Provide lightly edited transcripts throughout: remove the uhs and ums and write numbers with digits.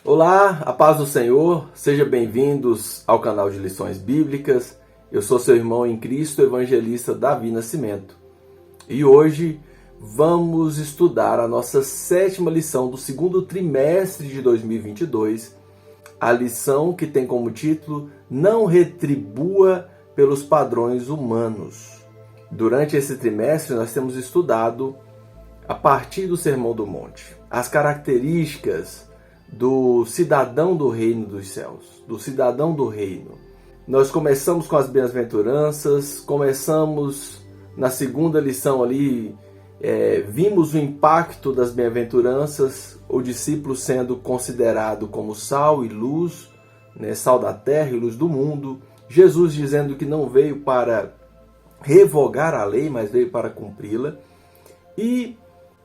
Olá, a paz do Senhor, sejam bem-vindos ao canal de Lições Bíblicas. Eu sou seu irmão em Cristo, evangelista Davi Nascimento. E hoje vamos estudar a nossa 7ª lição do segundo trimestre de 2022, a lição que tem como título Não retribua pelos padrões humanos. Durante esse trimestre nós temos estudado, a partir do Sermão do Monte, as características do cidadão do reino dos céus, do cidadão do reino. Nós começamos com as bem-aventuranças, começamos na segunda lição ali, vimos o impacto das bem-aventuranças, o discípulo sendo considerado como sal e luz, sal da terra e luz do mundo, Jesus dizendo que não veio para revogar a lei, mas veio para cumpri-la, e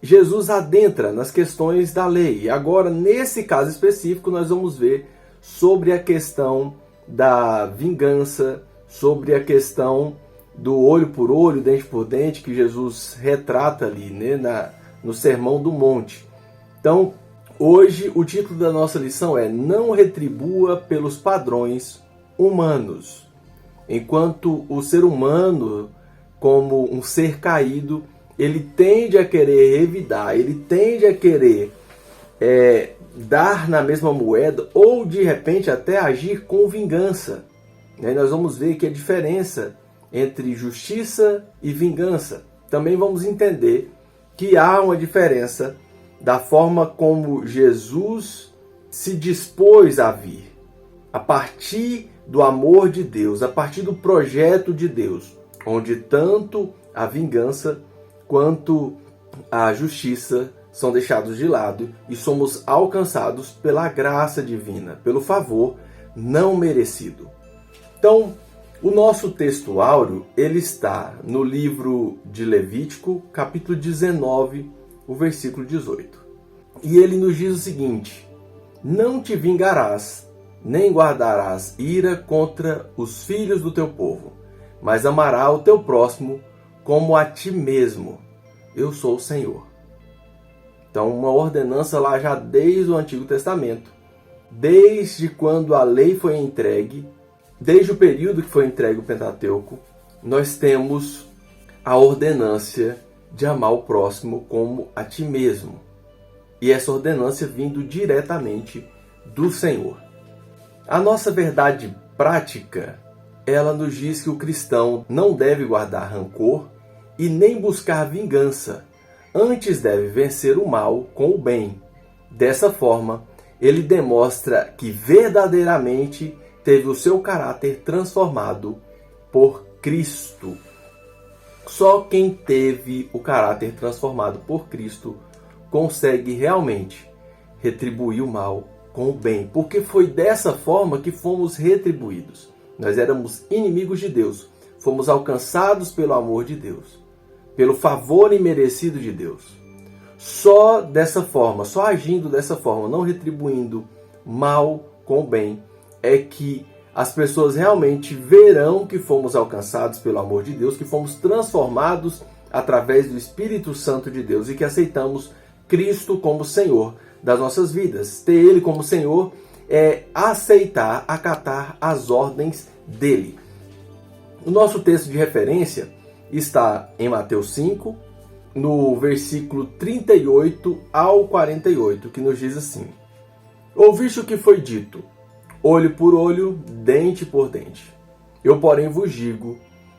Jesus adentra nas questões da lei. E agora, nesse caso específico, nós vamos ver sobre a questão da vingança, sobre a questão do olho por olho, dente por dente, que Jesus retrata ali, no Sermão do Monte. Então, hoje, o título da nossa lição é Não retribua pelos padrões humanos. Enquanto o ser humano, como um ser caído, ele tende a querer revidar, ele tende a querer dar na mesma moeda ou, de repente, até agir com vingança. Nós vamos ver que a diferença entre justiça e vingança. Também vamos entender que há uma diferença da forma como Jesus se dispôs a vir, a partir do amor de Deus, a partir do projeto de Deus, onde tanto a vingança quanto a justiça são deixados de lado e somos alcançados pela graça divina, pelo favor não merecido. Então, o nosso texto áureo, ele está no livro de Levítico, capítulo 19, o versículo 18. E ele nos diz o seguinte: Não te vingarás, nem guardarás ira contra os filhos do teu povo, mas amarás o teu próximo como a ti mesmo. Eu sou o Senhor. Então, uma ordenança lá já desde o Antigo Testamento, desde quando a lei foi entregue, desde o período que foi entregue o Pentateuco, nós temos a ordenância de amar o próximo como a ti mesmo. E essa ordenância vindo diretamente do Senhor. A nossa verdade prática, ela nos diz que o cristão não deve guardar rancor e nem buscar vingança. Antes deve vencer o mal com o bem. Dessa forma, ele demonstra que verdadeiramente teve o seu caráter transformado por Cristo. Só quem teve o caráter transformado por Cristo consegue realmente retribuir o mal com o bem, porque foi dessa forma que fomos retribuídos. Nós éramos inimigos de Deus, fomos alcançados pelo amor de Deus, pelo favor imerecido de Deus. Só dessa forma, só agindo dessa forma, não retribuindo mal com o bem, é que as pessoas realmente verão que fomos alcançados pelo amor de Deus, que fomos transformados através do Espírito Santo de Deus e que aceitamos Cristo como Senhor das nossas vidas. Ter Ele como Senhor é aceitar, acatar as ordens dEle. O nosso texto de referência está em Mateus 5, no versículo 38 ao 48, que nos diz assim: Ouviste o que foi dito, olho por olho, dente por dente. Eu, porém, vos digo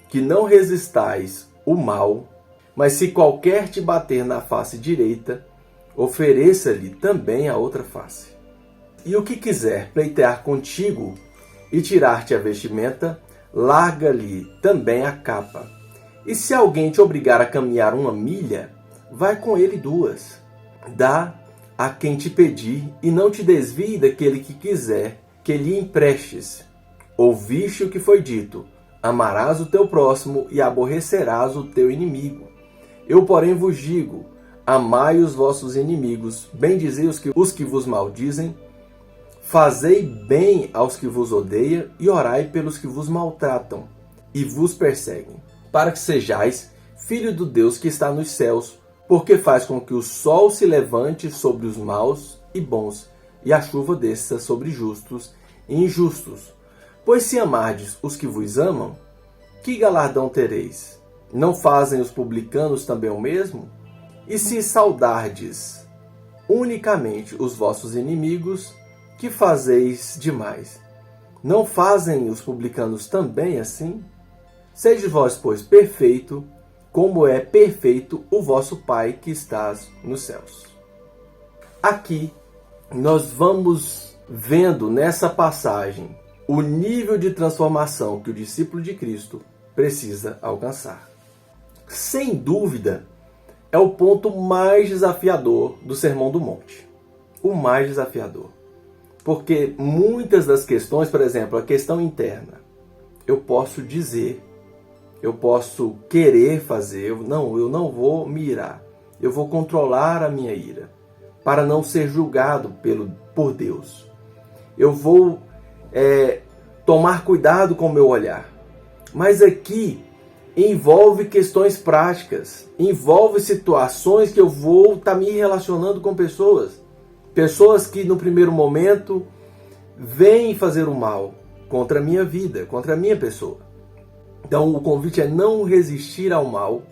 que não resistais o mal, mas se qualquer te bater na face direita, ofereça-lhe também a outra face. E o que quiser pleitear contigo e tirar-te a vestimenta, larga-lhe também a capa. E se alguém te obrigar a caminhar 1 milha, vai com ele 2. Dá a quem te pedir e não te desvie daquele que quiser que lhe emprestes. Ouviste o que foi dito, amarás o teu próximo e aborrecerás o teu inimigo. Eu, porém, vos digo, amai os vossos inimigos, bendizei os que vos maldizem, fazei bem aos que vos odeiam e orai pelos que vos maltratam e vos perseguem, para que sejais filho do Deus que está nos céus, porque faz com que o sol se levante sobre os maus e bons, e a chuva desça sobre justos e injustos. Pois se amardes os que vos amam, que galardão tereis? Não fazem os publicanos também o mesmo? E se saudardes unicamente os vossos inimigos, que fazeis demais? Não fazem os publicanos também assim? Sede vós, pois, perfeito, como é perfeito o vosso Pai que estás nos céus. Aqui nós vamos vendo nessa passagem o nível de transformação que o discípulo de Cristo precisa alcançar. Sem dúvida, é o ponto mais desafiador do Sermão do Monte. O mais desafiador. Porque muitas das questões, por exemplo, a questão interna, eu posso dizer, eu posso querer fazer, eu não vou me irar. Eu vou controlar a minha ira para não ser julgado por Deus. Eu vou tomar cuidado com o meu olhar. Mas aqui envolve questões práticas, envolve situações que eu vou estar me relacionando com pessoas. Pessoas que no primeiro momento vêm fazer o mal contra a minha vida, contra a minha pessoa. Então o convite é não resistir ao mal.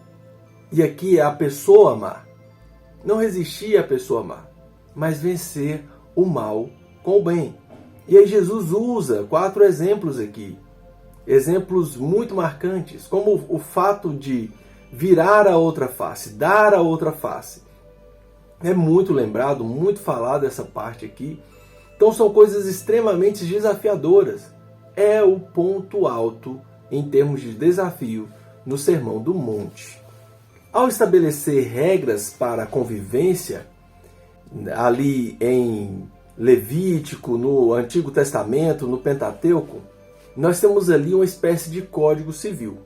E aqui é a pessoa amar. Não resistir à pessoa amar, mas vencer o mal com o bem. E aí Jesus usa 4 exemplos aqui. Exemplos muito marcantes, como o fato de virar a outra face, dar a outra face. É muito lembrado, muito falado essa parte aqui. Então são coisas extremamente desafiadoras. É o ponto alto em termos de desafio no Sermão do Monte. Ao estabelecer regras para a convivência, ali em Levítico, no Antigo Testamento, no Pentateuco, nós temos ali uma espécie de código civil.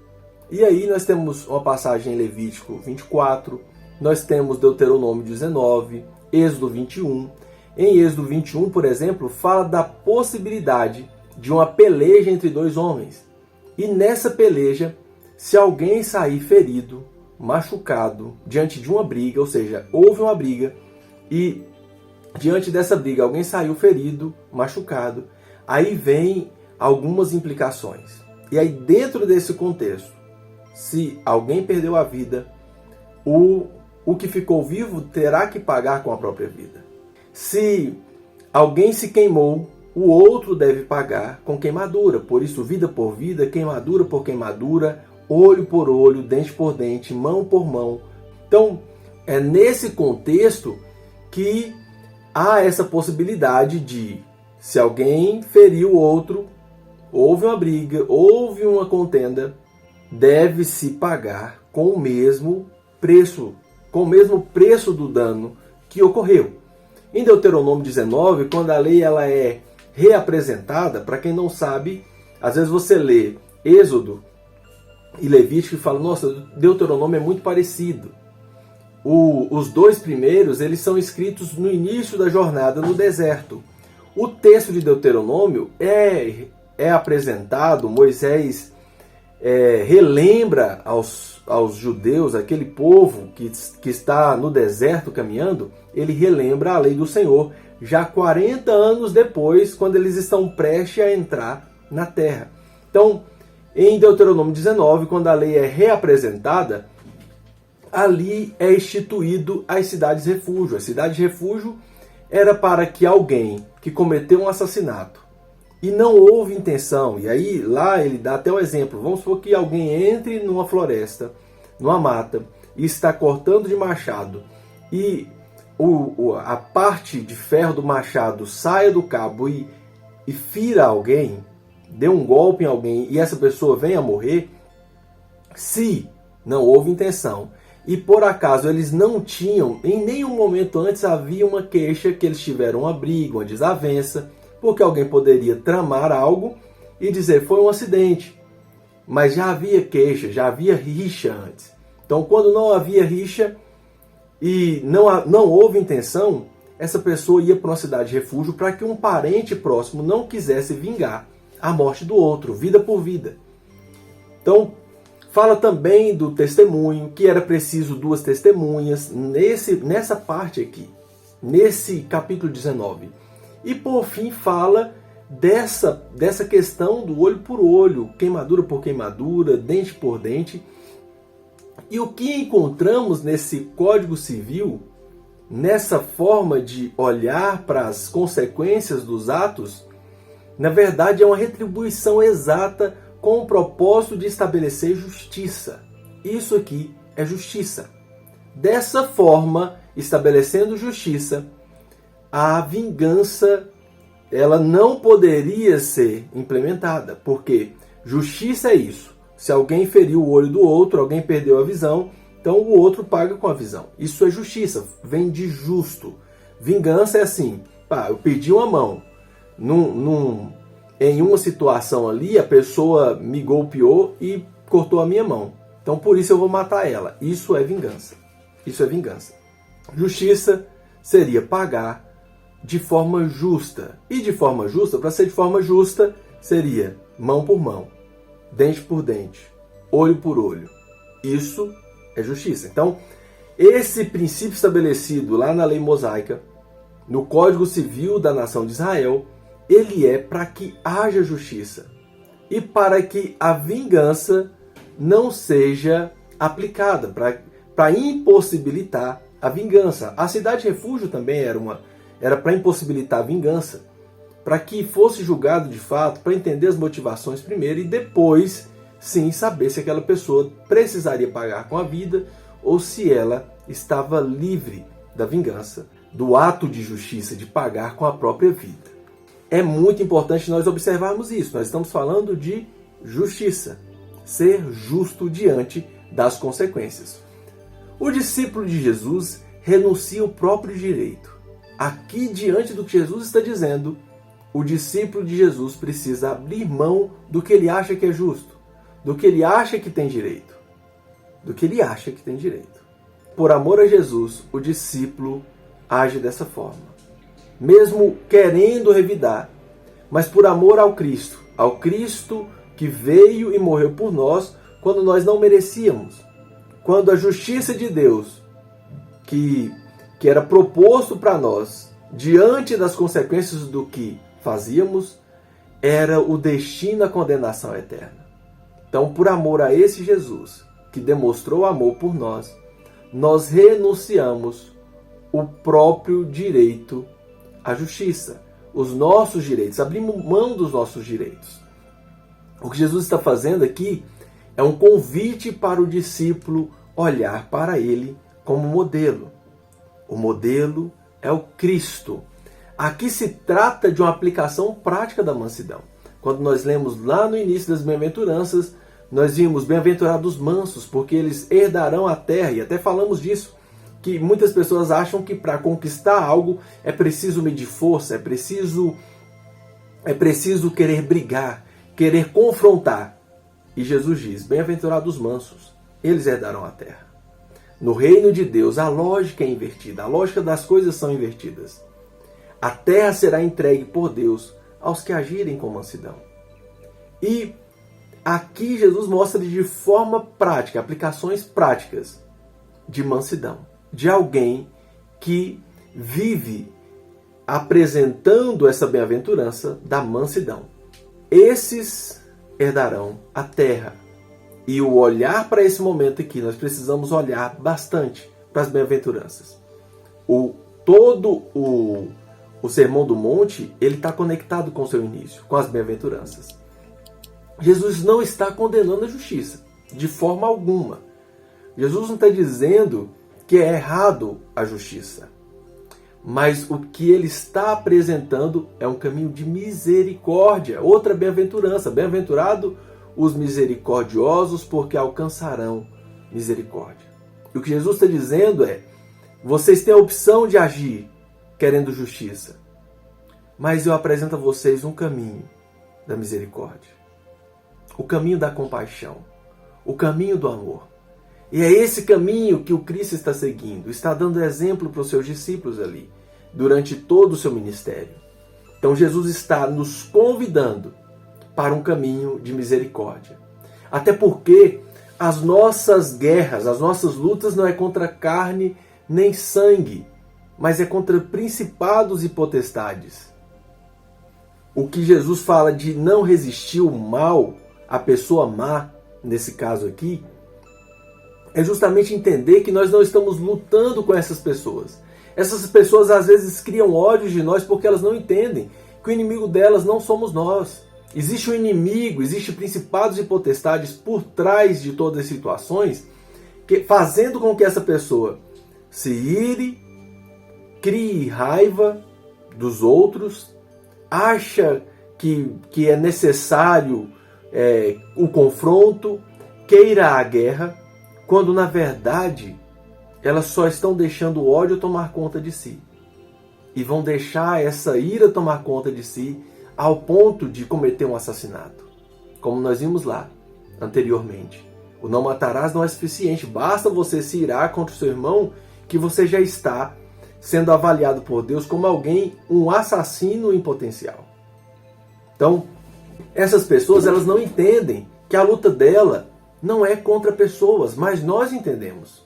E aí nós temos uma passagem em Levítico 24, nós temos Deuteronômio 19, Êxodo 21. Em Êxodo 21, por exemplo, fala da possibilidade de uma peleja entre 2 homens. E nessa peleja, se alguém sair ferido, machucado, diante de uma briga, ou seja, houve uma briga, e diante dessa briga alguém saiu ferido, machucado, aí vem algumas implicações. E aí dentro desse contexto, se alguém perdeu a vida, o que ficou vivo terá que pagar com a própria vida. Se alguém se queimou, o outro deve pagar com queimadura. Por isso, vida por vida, queimadura por queimadura, olho por olho, dente por dente, mão por mão. Então, é nesse contexto que há essa possibilidade de, se alguém feriu o outro, houve uma briga, houve uma contenda, deve-se pagar com o mesmo preço do dano que ocorreu. Em Deuteronômio 19, quando a lei ela é reapresentada, para quem não sabe, às vezes você lê Êxodo e Levítico e fala, nossa, Deuteronômio é muito parecido. Os 2 primeiros, eles são escritos no início da jornada no deserto. O texto de Deuteronômio é apresentado, Moisés relembra aos judeus, aquele povo que está no deserto caminhando, ele relembra a lei do Senhor, já 40 anos depois, quando eles estão prestes a entrar na terra. Então, em Deuteronômio 19, quando a lei é reapresentada, ali é instituído as cidades-refúgio. A cidade-refúgio era para que alguém que cometeu um assassinato e não houve intenção, e aí lá ele dá até um exemplo, vamos supor que alguém entre numa floresta, numa mata, e está cortando de machado, e a parte de ferro do machado saia do cabo e fira alguém, dê um golpe em alguém, e essa pessoa venha a morrer, se não houve intenção, e por acaso eles não tinham, em nenhum momento antes havia uma queixa que eles tiveram uma briga, uma desavença, porque alguém poderia tramar algo e dizer foi um acidente. Mas já havia queixa, já havia rixa antes. Então quando não havia rixa e não houve intenção, essa pessoa ia para uma cidade de refúgio para que um parente próximo não quisesse vingar a morte do outro, vida por vida. Então, fala também do testemunho, que era preciso 2 testemunhas nessa parte aqui, nesse capítulo 19. E por fim fala dessa questão do olho por olho, queimadura por queimadura, dente por dente. E o que encontramos nesse Código Civil, nessa forma de olhar para as consequências dos atos, na verdade é uma retribuição exata com o propósito de estabelecer justiça. Isso aqui é justiça. Dessa forma, estabelecendo justiça, a vingança ela não poderia ser implementada, porque justiça é isso. Se alguém feriu o olho do outro, alguém perdeu a visão, então o outro paga com a visão. Isso é justiça, vem de justo. Vingança é assim, eu perdi uma mão. Em uma situação ali, a pessoa me golpeou e cortou a minha mão. Então por isso eu vou matar ela. Isso é vingança. Isso é vingança. Justiça seria pagar de forma justa. E de forma justa, para ser de forma justa, seria mão por mão, dente por dente, olho por olho. Isso é justiça. Então, esse princípio estabelecido lá na lei mosaica, no Código Civil da nação de Israel, ele é para que haja justiça e para que a vingança não seja aplicada, para impossibilitar a vingança. A cidade refúgio também era para impossibilitar a vingança, para que fosse julgado de fato, para entender as motivações primeiro e depois, sim, saber se aquela pessoa precisaria pagar com a vida ou se ela estava livre da vingança, do ato de justiça de pagar com a própria vida. É muito importante nós observarmos isso. Nós estamos falando de justiça, ser justo diante das consequências. O discípulo de Jesus renuncia ao próprio direito. Aqui, diante do que Jesus está dizendo, o discípulo de Jesus precisa abrir mão do que ele acha que é justo, do que ele acha que tem direito, Por amor a Jesus, o discípulo age dessa forma. Mesmo querendo revidar, mas por amor ao Cristo que veio e morreu por nós quando nós não merecíamos. Quando a justiça de Deus, que era proposto para nós, diante das consequências do que fazíamos, era o destino à condenação eterna. Então, por amor a esse Jesus, que demonstrou amor por nós, nós renunciamos o próprio direito à justiça, os nossos direitos, abrimos mão dos nossos direitos. O que Jesus está fazendo aqui é um convite para o discípulo olhar para ele como modelo. O modelo é o Cristo. Aqui se trata de uma aplicação prática da mansidão. Quando nós lemos lá no início das bem-aventuranças, nós vimos bem-aventurados mansos, porque eles herdarão a terra, e até falamos disso, que muitas pessoas acham que para conquistar algo é preciso medir força, é preciso querer brigar, querer confrontar. E Jesus diz, bem-aventurados mansos, eles herdarão a terra. No reino de Deus, a lógica é invertida, a lógica das coisas são invertidas. A terra será entregue por Deus aos que agirem com mansidão. E aqui Jesus mostra de forma prática, aplicações práticas de mansidão, de alguém que vive apresentando essa bem-aventurança da mansidão. Esses herdarão a terra. E o olhar para esse momento aqui, nós precisamos olhar bastante para as bem-aventuranças. Todo o Sermão do Monte, ele está conectado com o seu início, com as bem-aventuranças. Jesus não está condenando a justiça, de forma alguma. Jesus não está dizendo que é errado a justiça. Mas o que ele está apresentando é um caminho de misericórdia, outra bem-aventurança. Bem-aventurado os misericordiosos, porque alcançarão misericórdia. E o que Jesus está dizendo é, vocês têm a opção de agir querendo justiça, mas eu apresento a vocês um caminho da misericórdia, o caminho da compaixão, o caminho do amor. E é esse caminho que o Cristo está seguindo, está dando exemplo para os seus discípulos ali, durante todo o seu ministério. Então Jesus está nos convidando para um caminho de misericórdia. Até porque as nossas guerras, as nossas lutas não é contra carne nem sangue, mas é contra principados e potestades. o que Jesus fala de não resistir o mal, a pessoa má, nesse caso aqui, é justamente entender que nós não estamos lutando com essas pessoas. Essas pessoas às vezes criam ódio de nós porque elas não entendem que o inimigo delas não somos nós. Existe um inimigo, existe principados e potestades por trás de todas as situações, fazendo com que essa pessoa se ire, crie raiva dos outros, acha que é necessário o confronto, queira a guerra, quando na verdade elas só estão deixando o ódio tomar conta de si. E vão deixar essa ira tomar conta de si ao ponto de cometer um assassinato. Como nós vimos lá anteriormente. O não matarás não é suficiente. Basta você se irar contra o seu irmão que você já está sendo avaliado por Deus como alguém, um assassino em potencial. Então, essas pessoas elas não entendem que a luta dela não é contra pessoas, mas nós entendemos.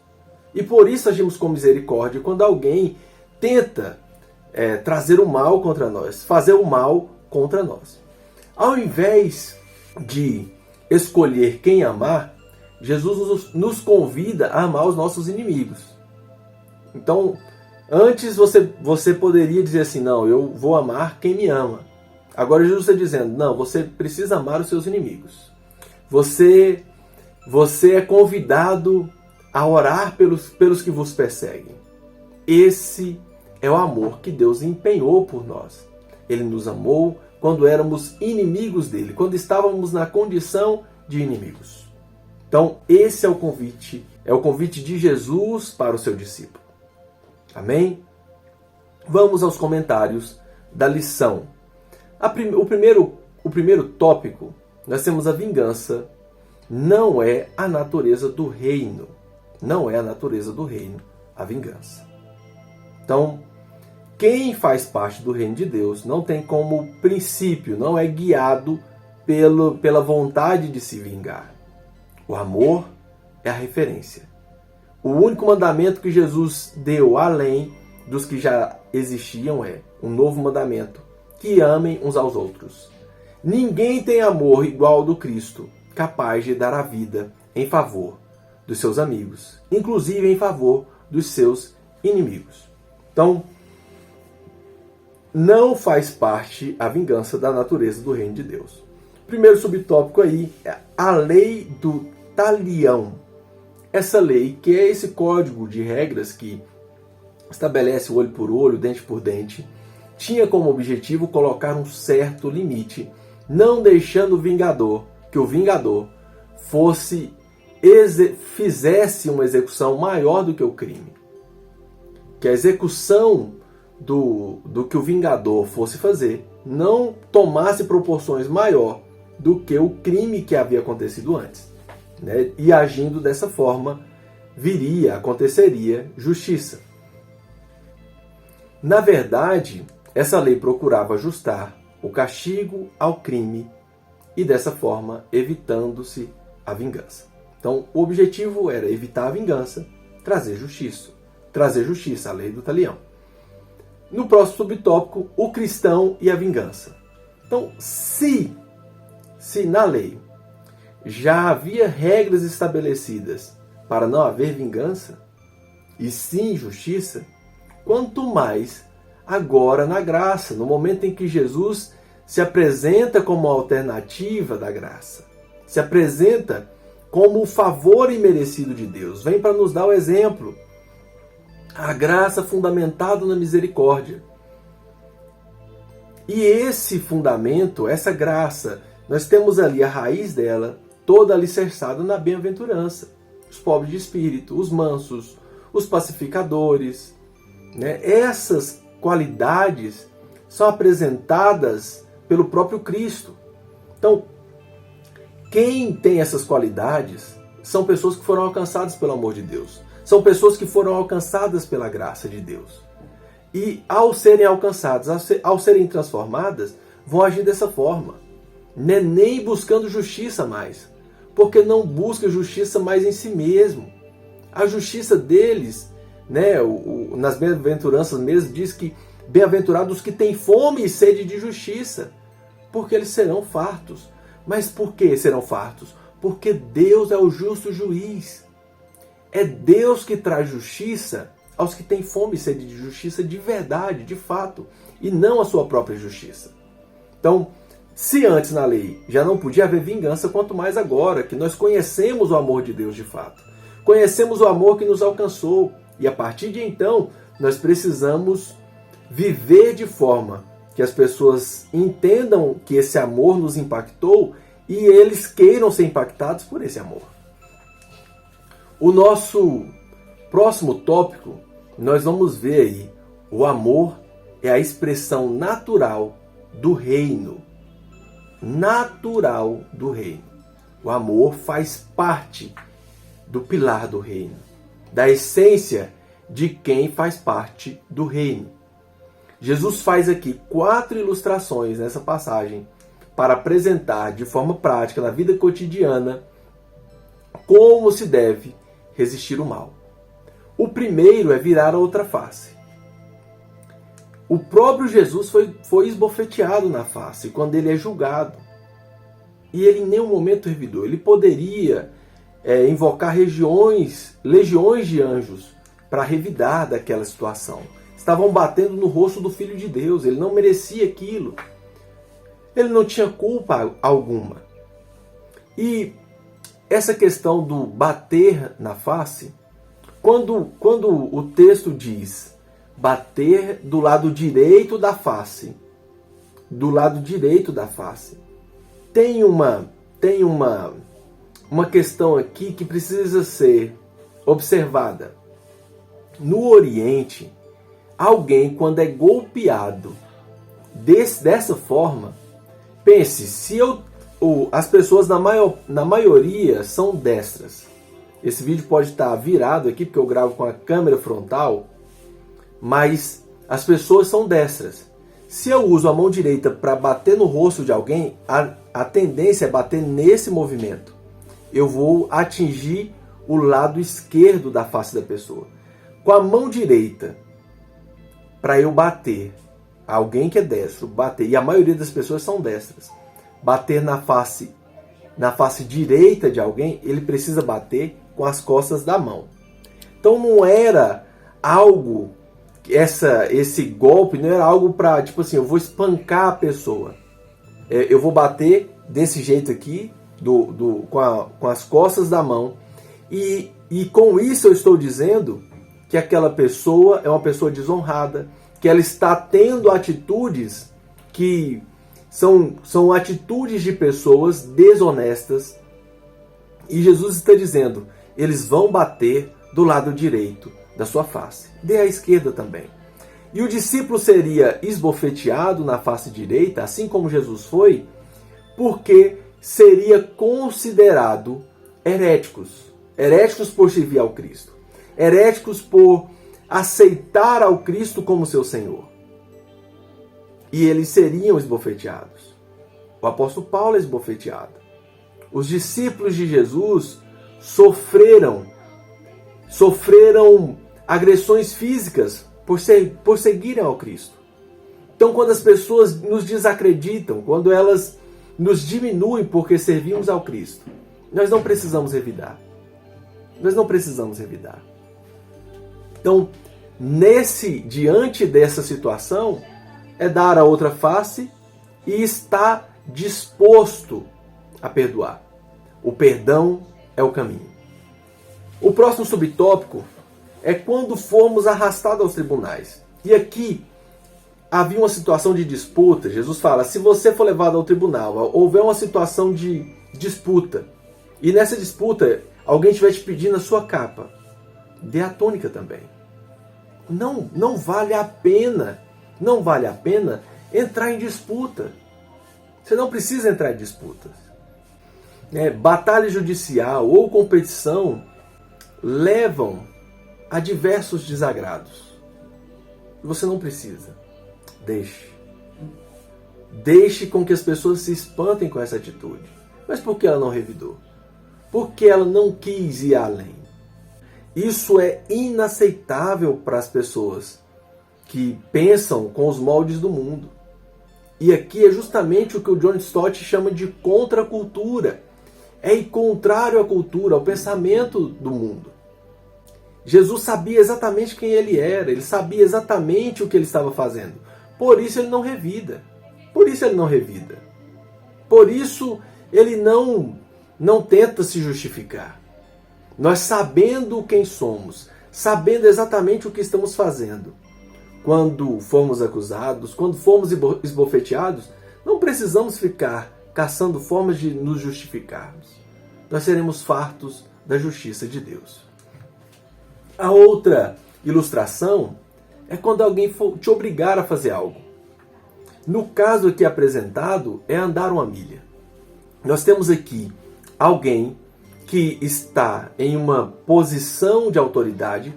E por isso agimos com misericórdia quando alguém tenta trazer o mal contra nós, fazer o mal contra nós. Ao invés de escolher quem amar, Jesus nos convida a amar os nossos inimigos. Então, antes você poderia dizer assim, não, eu vou amar quem me ama. Agora Jesus está dizendo, não, você precisa amar os seus inimigos. Você é convidado a orar pelos que vos perseguem. Esse é o amor que Deus empenhou por nós. Ele nos amou quando éramos inimigos dele, quando estávamos na condição de inimigos. Então, esse é o convite de Jesus para o seu discípulo. Amém? Vamos aos comentários da lição. O primeiro tópico, nós temos a vingança. Não é a natureza do reino. Não é a natureza do reino a vingança. Então, quem faz parte do reino de Deus não tem como princípio, não é guiado pela vontade de se vingar. O amor é a referência. O único mandamento que Jesus deu, além dos que já existiam, é um novo mandamento: que amem uns aos outros. Ninguém tem amor igual ao do Cristo, capaz de dar a vida em favor dos seus amigos, inclusive em favor dos seus inimigos. Então, não faz parte a vingança da natureza do reino de Deus. Primeiro subtópico aí é a lei do talião. Essa lei, que é esse código de regras que estabelece olho por olho, dente por dente, tinha como objetivo colocar um certo limite, não deixando que o vingador fizesse uma execução maior do que o crime. Que a execução do que o vingador fosse fazer não tomasse proporções maior do que o crime que havia acontecido antes. Né? E agindo dessa forma, aconteceria justiça. Na verdade, essa lei procurava ajustar o castigo ao crime e dessa forma evitando-se a vingança. Então, o objetivo era evitar a vingança, trazer justiça. Trazer justiça, a lei do talião. No próximo subtópico, o cristão e a vingança. Então, se na lei já havia regras estabelecidas para não haver vingança, e sim justiça, quanto mais agora na graça, no momento em que Jesus se apresenta como a alternativa da graça, se apresenta como o favor imerecido de Deus, vem para nos dar o exemplo, a graça fundamentada na misericórdia. E esse fundamento, essa graça, nós temos ali a raiz dela, toda alicerçada na bem-aventurança. Os pobres de espírito, os mansos, os pacificadores. Né? Essas qualidades são apresentadas pelo próprio Cristo. Então, quem tem essas qualidades são pessoas que foram alcançadas pelo amor de Deus. São pessoas que foram alcançadas pela graça de Deus. E ao serem alcançadas, ao serem transformadas, vão agir dessa forma. Nem buscando justiça mais. Porque não busca justiça mais em si mesmo. A justiça deles, né, nas bem-aventuranças mesmo, diz que bem-aventurados os que têm fome e sede de justiça, porque eles serão fartos. Mas por que serão fartos? Porque Deus é o justo juiz. É Deus que traz justiça aos que têm fome e sede de justiça de verdade, de fato, e não a sua própria justiça. Então, se antes na lei já não podia haver vingança, quanto mais agora, que nós conhecemos o amor de Deus de fato. Conhecemos o amor que nos alcançou. E a partir de então, nós precisamos viver de forma que as pessoas entendam que esse amor nos impactou e eles queiram ser impactados por esse amor. O nosso próximo tópico, nós vamos ver aí, o amor é a expressão natural do reino. Natural do reino. O amor faz parte do pilar do reino, da essência de quem faz parte do reino. Jesus faz aqui 4 ilustrações nessa passagem para apresentar de forma prática na vida cotidiana como se deve resistir o mal. O primeiro é virar a outra face. O próprio Jesus foi esbofeteado na face quando ele é julgado. E ele em nenhum momento revidou. Ele poderia invocar legiões de anjos para revidar daquela situação. Estavam batendo no rosto do Filho de Deus. Ele não merecia aquilo. Ele não tinha culpa alguma. E essa questão do bater na face, quando o texto diz bater do lado direito da face, tem uma questão aqui que precisa ser observada. No Oriente, alguém quando é golpeado dessa forma, pense, as pessoas na maioria são destras. Esse vídeo pode estar virado aqui porque eu gravo com a câmera frontal, mas as pessoas são destras. Se eu uso a mão direita para bater no rosto de alguém, a tendência é bater nesse movimento. Eu vou atingir o lado esquerdo da face da pessoa. Com a mão direita, para eu bater, alguém que é destro, bater, e a maioria das pessoas são destras, bater na face direita de alguém, ele precisa bater com as costas da mão. Então não era algo, esse golpe não era algo para, tipo assim, eu vou espancar a pessoa. Eu vou bater desse jeito aqui, com as costas da mão, e com isso eu estou dizendo que aquela pessoa é uma pessoa desonrada, que ela está tendo atitudes que são atitudes de pessoas desonestas. E Jesus está dizendo, eles vão bater do lado direito da sua face. Dê à esquerda também. E o discípulo seria esbofeteado na face direita, assim como Jesus foi, porque seria considerado heréticos. Heréticos por servir ao Cristo. Heréticos por aceitar ao Cristo como seu Senhor. E eles seriam esbofeteados. O apóstolo Paulo é esbofeteado. Os discípulos de Jesus sofreram agressões físicas por seguirem ao Cristo. Então, quando as pessoas nos desacreditam, quando elas nos diminuem porque servimos ao Cristo, nós não precisamos revidar. Então, diante dessa situação, é dar a outra face e estar disposto a perdoar. O perdão é o caminho. O próximo subtópico é quando formos arrastados aos tribunais. E aqui havia uma situação de disputa. Jesus fala, se você for levado ao tribunal, houver uma situação de disputa, e nessa disputa alguém estiver te pedindo a sua capa, dê a túnica também. Não vale a pena entrar em disputa. Você não precisa entrar em disputas. Batalha judicial ou competição levam a diversos desagrados. Você não precisa. Deixe com que as pessoas se espantem com essa atitude. Mas por que ela não revidou? Porque ela não quis ir além. Isso é inaceitável para as pessoas que pensam com os moldes do mundo. E aqui é justamente o que o John Stott chama de contracultura. É ir contrário à cultura, ao pensamento do mundo. Jesus sabia exatamente quem ele era, ele sabia exatamente o que ele estava fazendo. Por isso ele não revida. Por isso ele não revida. Por isso ele não tenta se justificar. Nós sabendo quem somos, sabendo exatamente o que estamos fazendo, quando formos acusados, quando formos esbofeteados, não precisamos ficar caçando formas de nos justificarmos. Nós seremos fartos da justiça de Deus. A outra ilustração é quando alguém for te obrigar a fazer algo. No caso aqui apresentado, é andar uma milha. Nós temos aqui alguém que está em uma posição de autoridade.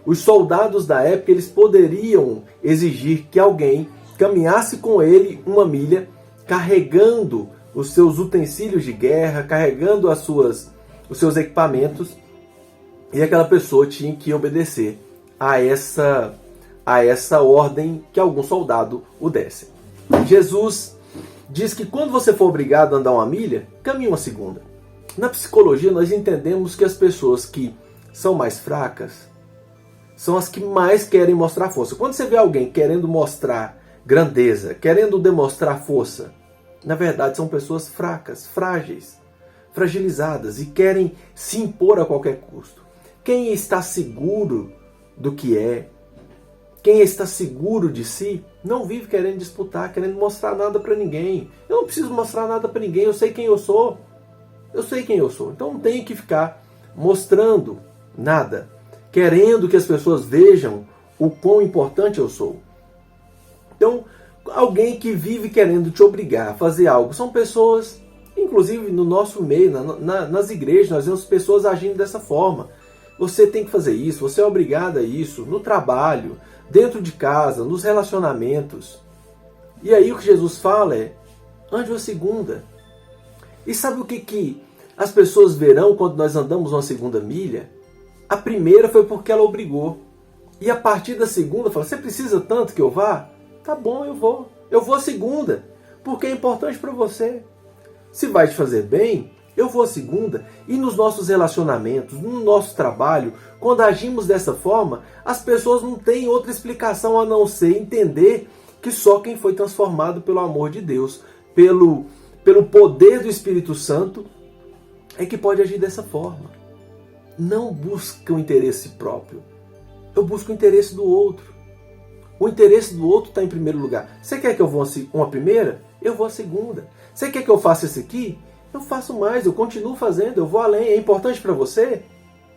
Os soldados da época eles poderiam exigir que alguém caminhasse com ele uma milha, carregando os seus utensílios de guerra, carregando os seus equipamentos, e aquela pessoa tinha que obedecer a essa ordem que algum soldado o desse. Jesus diz que quando você for obrigado a andar uma milha, caminhe uma segunda. Na psicologia nós entendemos que as pessoas que são mais fracas são as que mais querem mostrar força. Quando você vê alguém querendo mostrar grandeza, querendo demonstrar força, na verdade são pessoas fracas, frágeis, fragilizadas e querem se impor a qualquer custo. Quem está seguro do que é, quem está seguro de si, não vive querendo disputar, querendo mostrar nada para ninguém. Eu não preciso mostrar nada para ninguém, eu sei quem eu sou. Eu sei quem eu sou, então não tenho que ficar mostrando nada, querendo que as pessoas vejam o quão importante eu sou. Então, alguém que vive querendo te obrigar a fazer algo, são pessoas, inclusive no nosso meio, nas igrejas, nós vemos pessoas agindo dessa forma. Você tem que fazer isso, você é obrigado a isso, no trabalho, dentro de casa, nos relacionamentos. E aí o que Jesus fala é, ande uma segunda. E sabe o que as pessoas verão quando nós andamos uma segunda milha? A primeira foi porque ela obrigou. E a partir da segunda, fala, você precisa tanto que eu vá? Tá bom, eu vou. Eu vou a segunda, porque é importante para você. Se vai te fazer bem, eu vou a segunda. E nos nossos relacionamentos, no nosso trabalho, quando agimos dessa forma, as pessoas não têm outra explicação a não ser entender que só quem foi transformado pelo amor de Deus, pelo poder do Espírito Santo, é que pode agir dessa forma. Não busca o interesse próprio. Eu busco o interesse do outro. O interesse do outro está em primeiro lugar. Você quer que eu vou uma primeira? Eu vou a segunda. Você quer que eu faça isso aqui? Eu faço mais, eu continuo fazendo, eu vou além. É importante para você?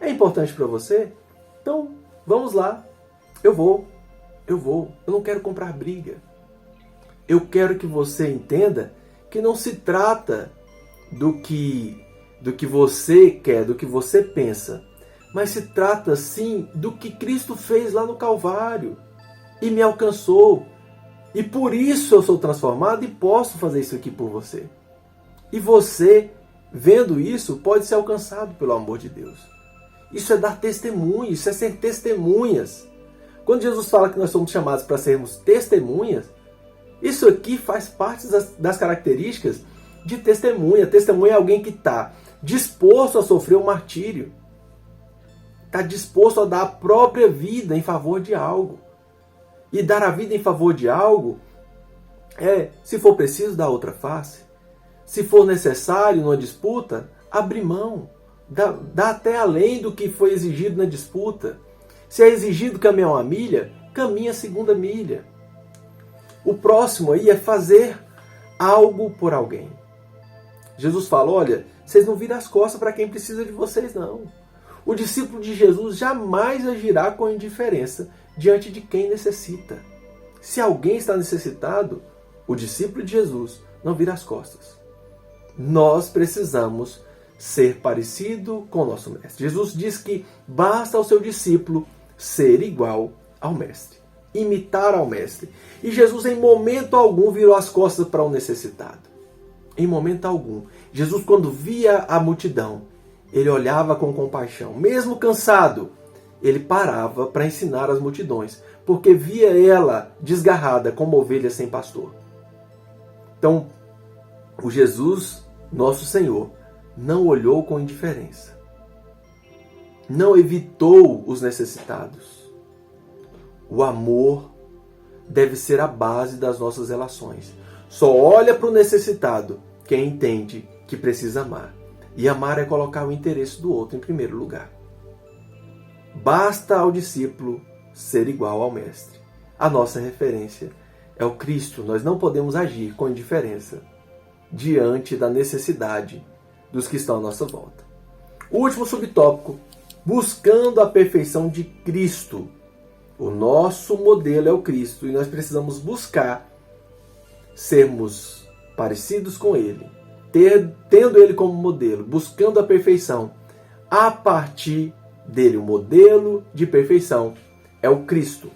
É importante para você? Então, vamos lá. Eu vou. Eu não quero comprar briga. Eu quero que você entenda que não se trata do que você quer, do que você pensa, mas se trata sim do que Cristo fez lá no Calvário e me alcançou. E por isso eu sou transformado e posso fazer isso aqui por você. E você, vendo isso, pode ser alcançado pelo amor de Deus. Isso é dar testemunho, isso é ser testemunhas. Quando Jesus fala que nós somos chamados para sermos testemunhas, isso aqui faz parte das características de testemunha. Testemunha é alguém que está disposto a sofrer um martírio. Está disposto a dar a própria vida em favor de algo. E dar a vida em favor de algo é, se for preciso, dar outra face. Se for necessário numa disputa, abrir mão. Dá até além do que foi exigido na disputa. Se é exigido caminhar uma milha, caminha a segunda milha. O próximo aí é fazer algo por alguém. Jesus fala, olha, vocês não viram as costas para quem precisa de vocês, não. O discípulo de Jesus jamais agirá com indiferença diante de quem necessita. Se alguém está necessitado, o discípulo de Jesus não vira as costas. Nós precisamos ser parecido com o nosso mestre. Jesus diz que basta ao seu discípulo ser igual ao mestre, imitar ao mestre. E Jesus em momento algum virou as costas para o necessitado. Em momento algum. Jesus, quando via a multidão, ele olhava com compaixão. Mesmo cansado, ele parava para ensinar as multidões, porque via ela desgarrada como ovelha sem pastor. Então, o Jesus, nosso Senhor, não olhou com indiferença. Não evitou os necessitados. O amor deve ser a base das nossas relações. Só olha para o necessitado quem entende que precisa amar. E amar é colocar o interesse do outro em primeiro lugar. Basta ao discípulo ser igual ao mestre. A nossa referência é o Cristo. Nós não podemos agir com indiferença diante da necessidade dos que estão à nossa volta. O último subtópico, buscando a perfeição de Cristo. O nosso modelo é o Cristo e nós precisamos buscar sermos parecidos com Ele, tendo Ele como modelo, buscando a perfeição a partir dele. O modelo de perfeição é o Cristo.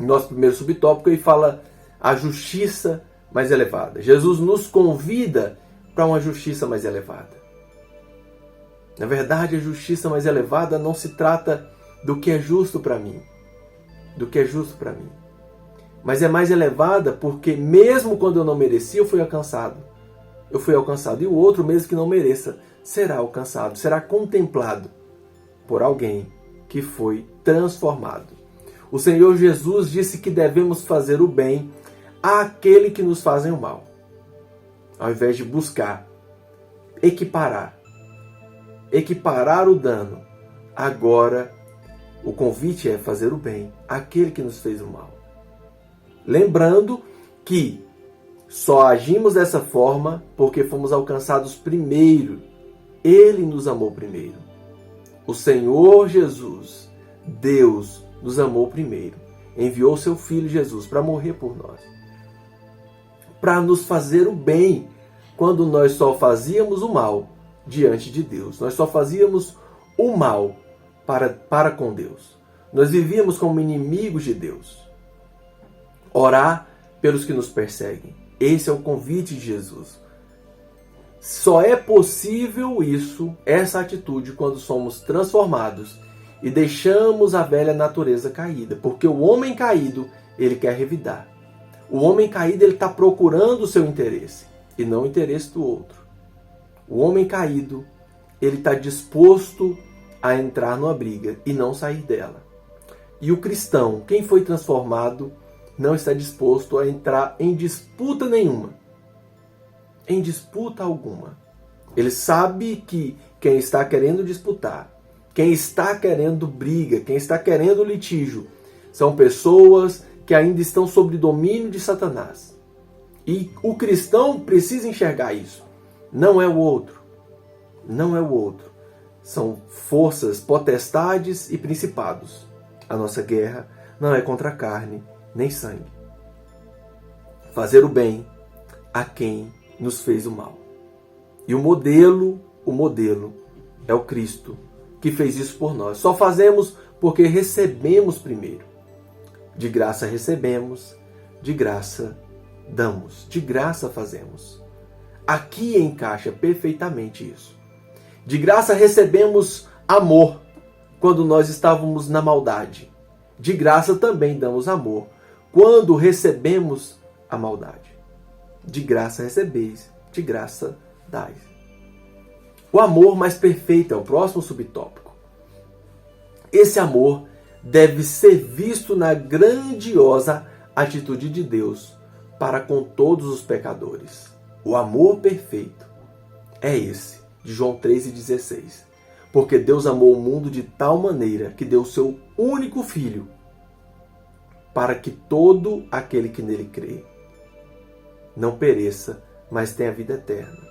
Nosso primeiro subtópico, ele fala a justiça mais elevada. Jesus nos convida para uma justiça mais elevada. Na verdade, a justiça mais elevada não se trata do que é justo para mim, mas é mais elevada porque mesmo quando eu não merecia, eu fui alcançado. E o outro, mesmo que não mereça, será alcançado, será contemplado por alguém que foi transformado. O Senhor Jesus disse que devemos fazer o bem àquele que nos fazem o mal, ao invés de buscar equiparar o dano. Agora, o convite é fazer o bem àquele que nos fez o mal. Lembrando que só agimos dessa forma porque fomos alcançados primeiro. Ele nos amou primeiro. O Senhor Jesus, Deus, nos amou primeiro. Enviou seu Filho Jesus para morrer por nós, para nos fazer o bem, quando nós só fazíamos o mal diante de Deus. Nós só fazíamos o mal para com Deus. Nós vivíamos como inimigos de Deus. Orar pelos que nos perseguem. Esse é o convite de Jesus. Só é possível essa atitude, quando somos transformados e deixamos a velha natureza caída. Porque o homem caído, ele quer revidar. O homem caído, ele está procurando o seu interesse e não o interesse do outro. O homem caído, ele está disposto a entrar numa briga e não sair dela. E o cristão, quem foi transformado, não está disposto a entrar em disputa nenhuma. Em disputa alguma. Ele sabe que quem está querendo disputar, quem está querendo briga, quem está querendo litígio, são pessoas que ainda estão sob domínio de Satanás. E o cristão precisa enxergar isso. Não é o outro. Não é o outro. São forças, potestades e principados. A nossa guerra não é contra a carne nem sangue. Fazer o bem a quem nos fez o mal. E o modelo é o Cristo, que fez isso por nós. Só fazemos porque recebemos primeiro. De graça recebemos, de graça damos, de graça fazemos. Aqui encaixa perfeitamente isso. De graça recebemos amor quando nós estávamos na maldade. De graça também damos amor quando recebemos a maldade. De graça recebeis, de graça dais. O amor mais perfeito é o próximo subtópico. Esse amor deve ser visto na grandiosa atitude de Deus para com todos os pecadores. O amor perfeito é esse, de João 3,16. Porque Deus amou o mundo de tal maneira que deu o seu único Filho, para que todo aquele que nele crê não pereça, mas tenha vida eterna.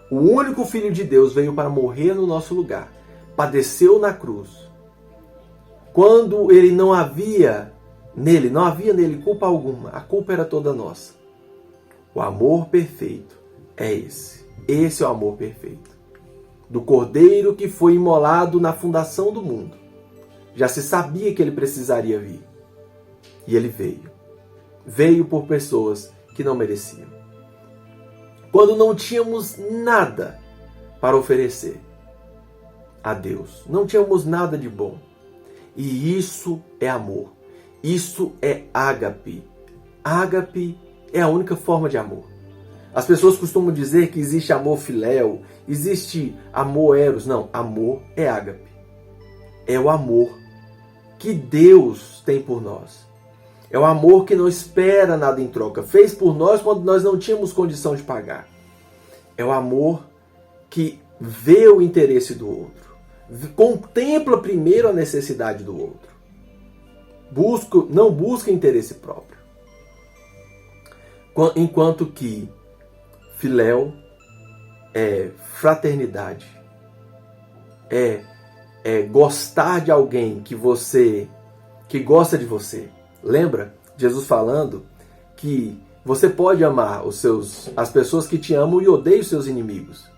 O único Filho de Deus veio para morrer no nosso lugar, padeceu na cruz. Quando ele não havia nele culpa alguma, a culpa era toda nossa. O amor perfeito é esse. Esse é o amor perfeito. Do Cordeiro que foi imolado na fundação do mundo. Já se sabia que ele precisaria vir. E ele veio. Veio por pessoas que não mereciam. Quando não tínhamos nada para oferecer a Deus. Não tínhamos nada de bom. E isso é amor. Isso é ágape. Ágape é a única forma de amor. As pessoas costumam dizer que existe amor filéu, existe amor eros. Não, amor é ágape. É o amor que Deus tem por nós. É o amor que não espera nada em troca. Fez por nós quando nós não tínhamos condição de pagar. É o amor que vê o interesse do outro. Contempla primeiro a necessidade do outro. Não busca interesse próprio. Enquanto que filéu é fraternidade. É gostar de alguém que gosta de você. Lembra Jesus falando que você pode amar as pessoas que te amam e odeia os seus inimigos.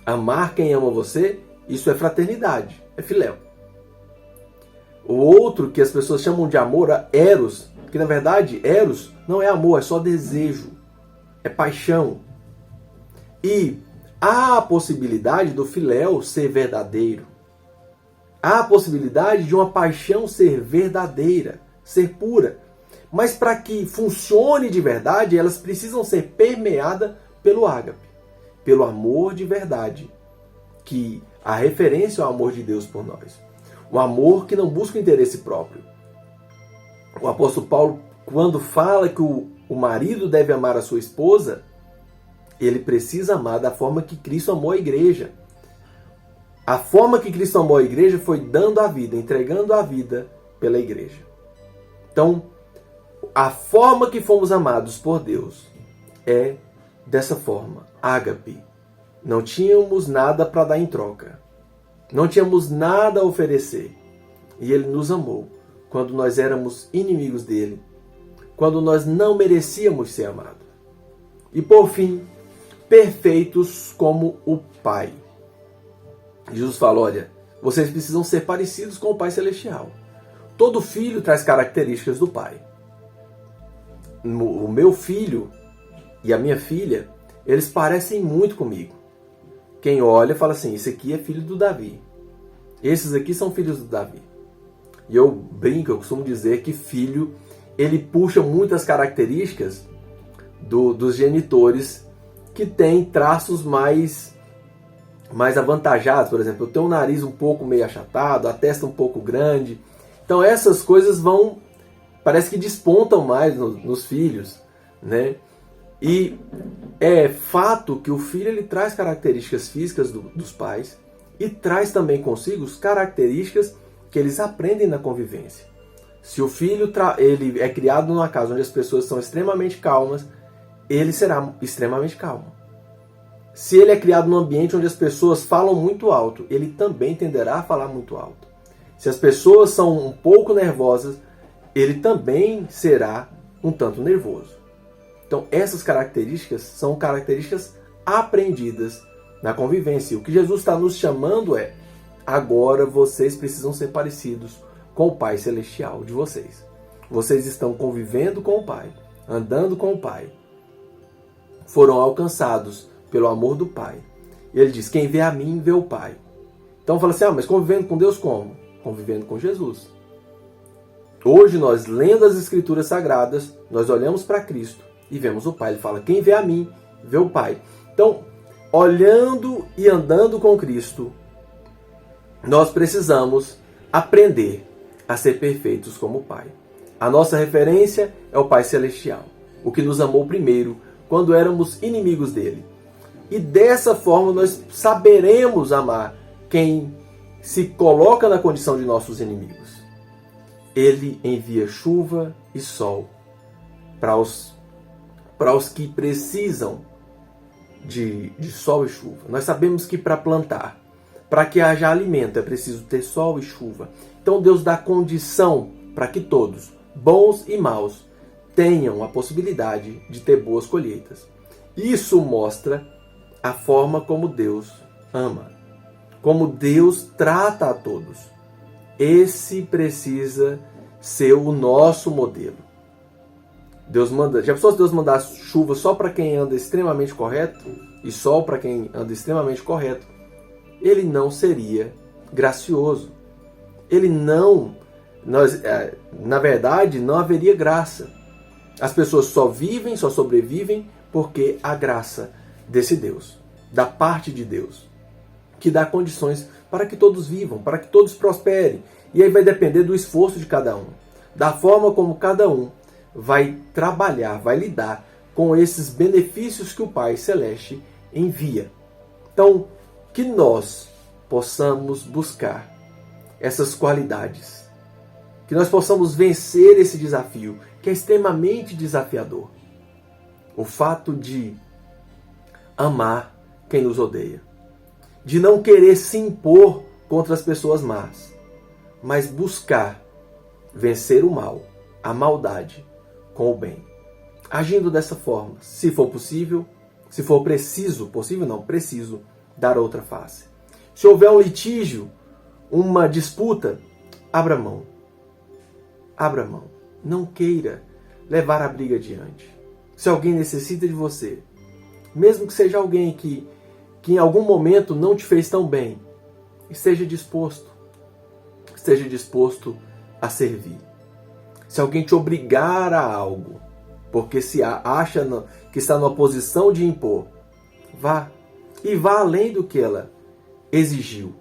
Amar quem ama você, isso é fraternidade, é filéu. O outro que as pessoas chamam de amor é eros, que na verdade eros não é amor, é só desejo, é paixão. E há a possibilidade do filéu ser verdadeiro. Há a possibilidade de uma paixão ser verdadeira, ser pura. Mas para que funcione de verdade, elas precisam ser permeadas pelo ágape, pelo amor de verdade, que a referência ao amor de Deus por nós. O amor que não busca o interesse próprio. O apóstolo Paulo, quando fala que o marido deve amar a sua esposa, ele precisa amar da forma que Cristo amou a igreja. A forma que Cristo amou a igreja foi dando a vida, entregando a vida pela igreja. Então, a forma que fomos amados por Deus é dessa forma, ágape. Não tínhamos nada para dar em troca. Não tínhamos nada a oferecer. E Ele nos amou quando nós éramos inimigos dEle, quando nós não merecíamos ser amados. E por fim, perfeitos como o Pai. Jesus fala, olha, vocês precisam ser parecidos com o Pai Celestial. Todo filho traz características do Pai. O meu filho e a minha filha, eles parecem muito comigo. Quem olha fala assim, esse aqui é filho do Davi. Esses aqui são filhos do Davi. E eu brinco, eu costumo dizer que filho, ele puxa muitas características dos genitores que têm traços mais avantajados. Por exemplo, eu tenho um nariz um pouco meio achatado, a testa um pouco grande. Então essas coisas parece que despontam mais nos filhos, né? E é fato que o filho ele traz características físicas dos pais e traz também consigo as características que eles aprendem na convivência. Se o filho ele é criado numa casa onde as pessoas são extremamente calmas, ele será extremamente calmo. Se ele é criado num ambiente onde as pessoas falam muito alto, ele também tenderá a falar muito alto. Se as pessoas são um pouco nervosas, ele também será um tanto nervoso. Então, essas características são características aprendidas na convivência. O que Jesus está nos chamando é, agora vocês precisam ser parecidos com o Pai Celestial de vocês. Vocês estão convivendo com o Pai, andando com o Pai. Foram alcançados pelo amor do Pai. E ele diz, quem vê a mim, vê o Pai. Então fala assim, mas convivendo com Deus como? Convivendo com Jesus. Hoje nós, lendo as Escrituras Sagradas, nós olhamos para Cristo e vemos o Pai. Ele fala, quem vê a mim, vê o Pai. Então, olhando e andando com Cristo, nós precisamos aprender a ser perfeitos como o Pai. A nossa referência é o Pai Celestial, o que nos amou primeiro, quando éramos inimigos dele. E dessa forma nós saberemos amar quem se coloca na condição de nossos inimigos. Ele envia chuva e sol para os que precisam de sol e chuva. Nós sabemos que para plantar, para que haja alimento, é preciso ter sol e chuva. Então Deus dá condição para que todos, bons e maus, tenham a possibilidade de ter boas colheitas. Isso mostra a forma como Deus ama, como Deus trata a todos. Esse precisa ser o nosso modelo. Deus manda, já pensou se Deus mandar chuva só para quem anda extremamente correto e sol para quem anda extremamente correto? Ele não seria gracioso. Na verdade, não haveria graça. As pessoas só vivem, só sobrevivem porque a graça desse Deus, da parte de Deus, que dá condições para que todos vivam, para que todos prosperem. E aí vai depender do esforço de cada um, da forma como cada um vai trabalhar, vai lidar com esses benefícios que o Pai Celeste envia. Então, que nós possamos buscar essas qualidades, que nós possamos vencer esse desafio, que é extremamente desafiador. O fato de amar quem nos odeia, de não querer se impor contra as pessoas más, mas buscar vencer o mal, a maldade, com o bem. Agindo dessa forma, se for possível, se for preciso, possível não, preciso, dar outra face. Se houver um litígio, uma disputa, abra mão. Abra mão. Não queira levar a briga adiante. Se alguém necessita de você, mesmo que seja alguém que em algum momento não te fez tão bem, esteja disposto a servir. Se alguém te obrigar a algo, porque se acha que está numa posição de impor, vá. E vá além do que ela exigiu.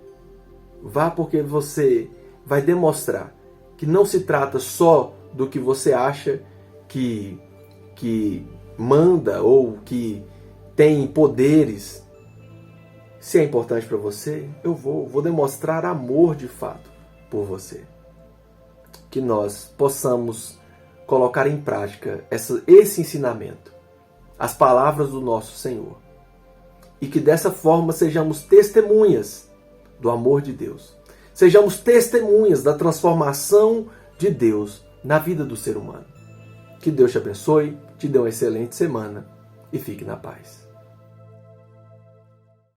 Vá, porque você vai demonstrar que não se trata só do que você acha que manda ou que tem poderes. Se é importante para você, eu vou demonstrar amor de fato por você. Que nós possamos colocar em prática esse ensinamento, as palavras do nosso Senhor. E que dessa forma sejamos testemunhas do amor de Deus. Sejamos testemunhas da transformação de Deus na vida do ser humano. Que Deus te abençoe, te dê uma excelente semana e fique na paz.